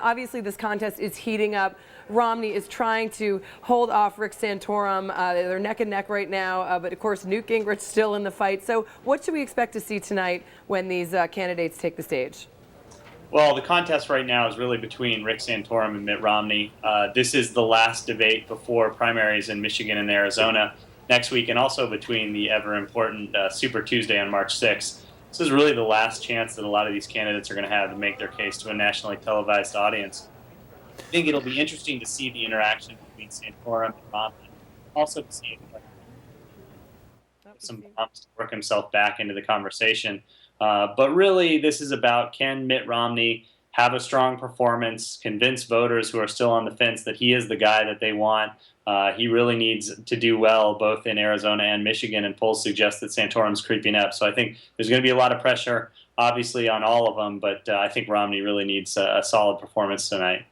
obviously this contest is heating up. Romney is trying to hold off Rick Santorum. They're neck and neck right now, but of course Newt Gingrich still in the fight. So what should we expect to see tonight when these candidates take the stage? Well, the contest right now is really between Rick Santorum and Mitt Romney. This is the last debate before primaries in Michigan and Arizona next week, and also between the ever-important Super Tuesday on March 6th. This is really the last chance that a lot of these candidates are going to have to make their case to a nationally televised audience. I think it'll be interesting to see the interaction between Santorum and Romney. Also to see if some bumps to work himself back into the conversation. But really, this is about, can Mitt Romney have a strong performance, convince voters who are still on the fence that he is the guy that they want. He really needs to do well both in Arizona and Michigan, and polls suggest that Santorum's creeping up. So I think there's going to be a lot of pressure, obviously, on all of them, but I think Romney really needs a solid performance tonight.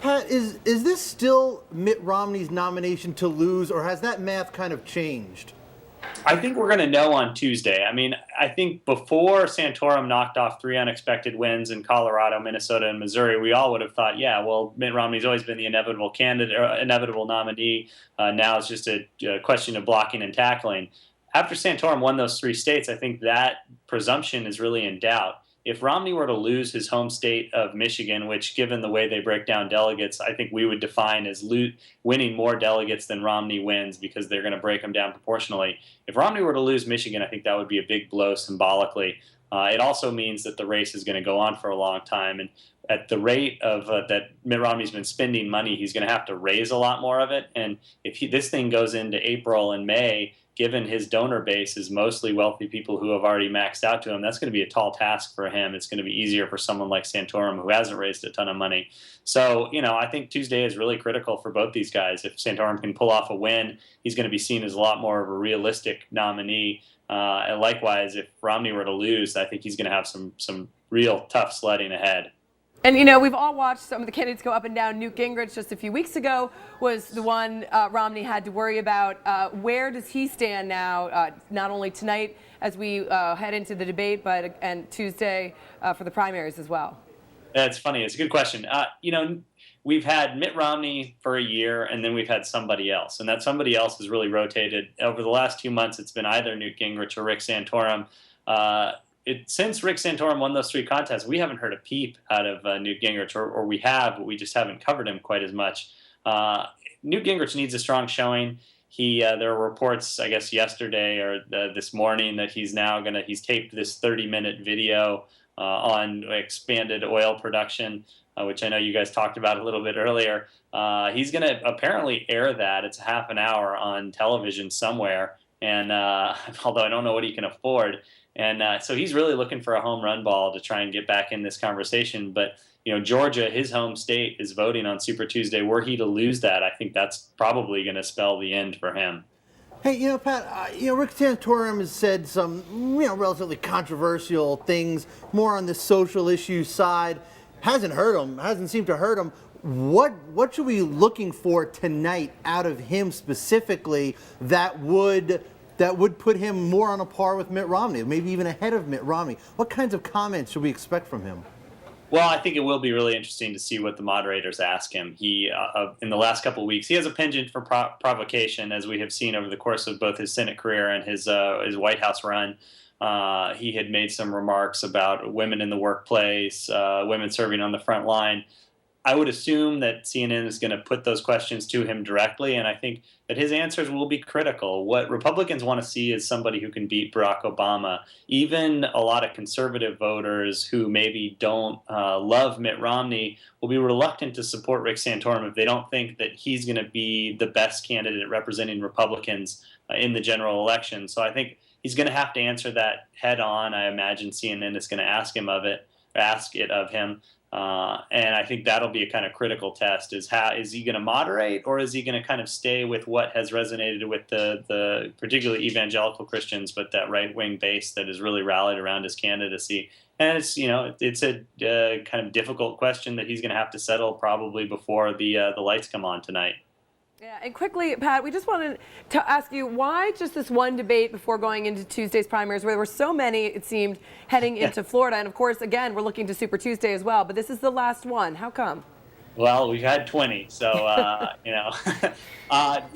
Pat, is this still Mitt Romney's nomination to lose, or has that math kind of changed? I think we're going to know on Tuesday. I mean, I think before Santorum knocked off 3 unexpected wins in Colorado, Minnesota, and Missouri, we all would have thought, yeah, well, Mitt Romney's always been the inevitable candidate, or inevitable nominee. Now it's just a question of blocking and tackling. After Santorum won those 3 states, I think that presumption is really in doubt. If Romney were to lose his home state of Michigan, which, given the way they break down delegates, I think we would define as winning more delegates than Romney wins, because they're going to break them down proportionally. If Romney were to lose Michigan, I think that would be a big blow symbolically. It also means that the race is going to go on for a long time. And at the rate of that Mitt Romney's been spending money, he's going to have to raise a lot more of it. And if this thing goes into April and May, given his donor base is mostly wealthy people who have already maxed out to him, that's going to be a tall task for him. It's going to be easier for someone like Santorum, who hasn't raised a ton of money. So, I think Tuesday is really critical for both these guys. If Santorum can pull off a win, he's going to be seen as a lot more of a realistic nominee. And likewise, if Romney were to lose, I think he's going to have some real tough sledding ahead. And, we've all watched some of the candidates go up and down. Newt Gingrich just a few weeks ago was the one Romney had to worry about. Where does he stand now, not only tonight as we head into the debate, but and Tuesday for the primaries as well? That's funny. It's a good question. We've had Mitt Romney for a year, and then we've had somebody else. And that somebody else has really rotated. Over the last 2 months, it's been either Newt Gingrich or Rick Santorum. Since Rick Santorum won those 3 contests, we haven't heard a peep out of Newt Gingrich, or we have, but we just haven't covered him quite as much. Newt Gingrich needs a strong showing. There were reports, I guess, yesterday or this morning that he's taped this 30-minute video on expanded oil production, which I know you guys talked about a little bit earlier. He's going to apparently air that. It's half an hour on television somewhere, and although I don't know what he can afford. And so he's really looking for a home run ball to try and get back in this conversation. But, Georgia, his home state, is voting on Super Tuesday. Were he to lose that, I think that's probably going to spell the end for him. Hey, Pat, Rick Santorum has said some, relatively controversial things, more on the social issue side. Hasn't seemed to hurt him. What should we be looking for tonight out of him specifically that would put him more on a par with Mitt Romney, maybe even ahead of Mitt Romney? What kinds of comments should we expect from him? Well, I think it will be really interesting to see what the moderators ask him. He, in the last couple of weeks, he has a penchant for provocation, as we have seen over the course of both his Senate career and his White House run. He had made some remarks about women in the workplace, women serving on the front line. I would assume that CNN is going to put those questions to him directly, and I think that his answers will be critical. What Republicans want to see is somebody who can beat Barack Obama. Even a lot of conservative voters who maybe don't love Mitt Romney will be reluctant to support Rick Santorum if they don't think that he's going to be the best candidate representing Republicans in the general election. So I think he's going to have to answer that head on. I imagine CNN is going to ask it of him. And I think that'll be a kind of critical test, is he going to moderate, or is he going to kind of stay with what has resonated with the particularly evangelical Christians, but that right-wing base that has really rallied around his candidacy. And it's a kind of difficult question that he's going to have to settle probably before the lights come on tonight. Yeah, and quickly, Pat, we just wanted to ask you why just this one debate before going into Tuesday's primaries, where there were so many, it seemed, heading into Florida. And of course, again, we're looking to Super Tuesday as well, but this is the last one. How come? Well, we've had 20, so,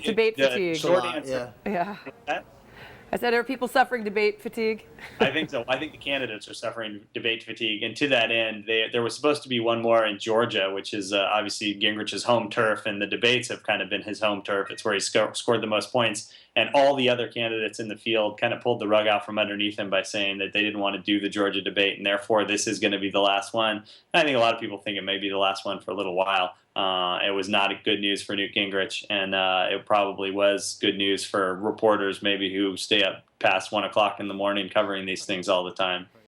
Debate fatigue. Short answer. Yeah. That? I said, are people suffering debate fatigue? I think so. I think the candidates are suffering debate fatigue. And to that end, there was supposed to be one more in Georgia, which is obviously Gingrich's home turf, and the debates have kind of been his home turf. It's where he scored the most points. And all the other candidates in the field kind of pulled the rug out from underneath him by saying that they didn't want to do the Georgia debate, and therefore this is going to be the last one. And I think a lot of people think it may be the last one for a little while. It was not good news for Newt Gingrich, and it probably was good news for reporters maybe who stay up past 1 o'clock in the morning covering these things all the time.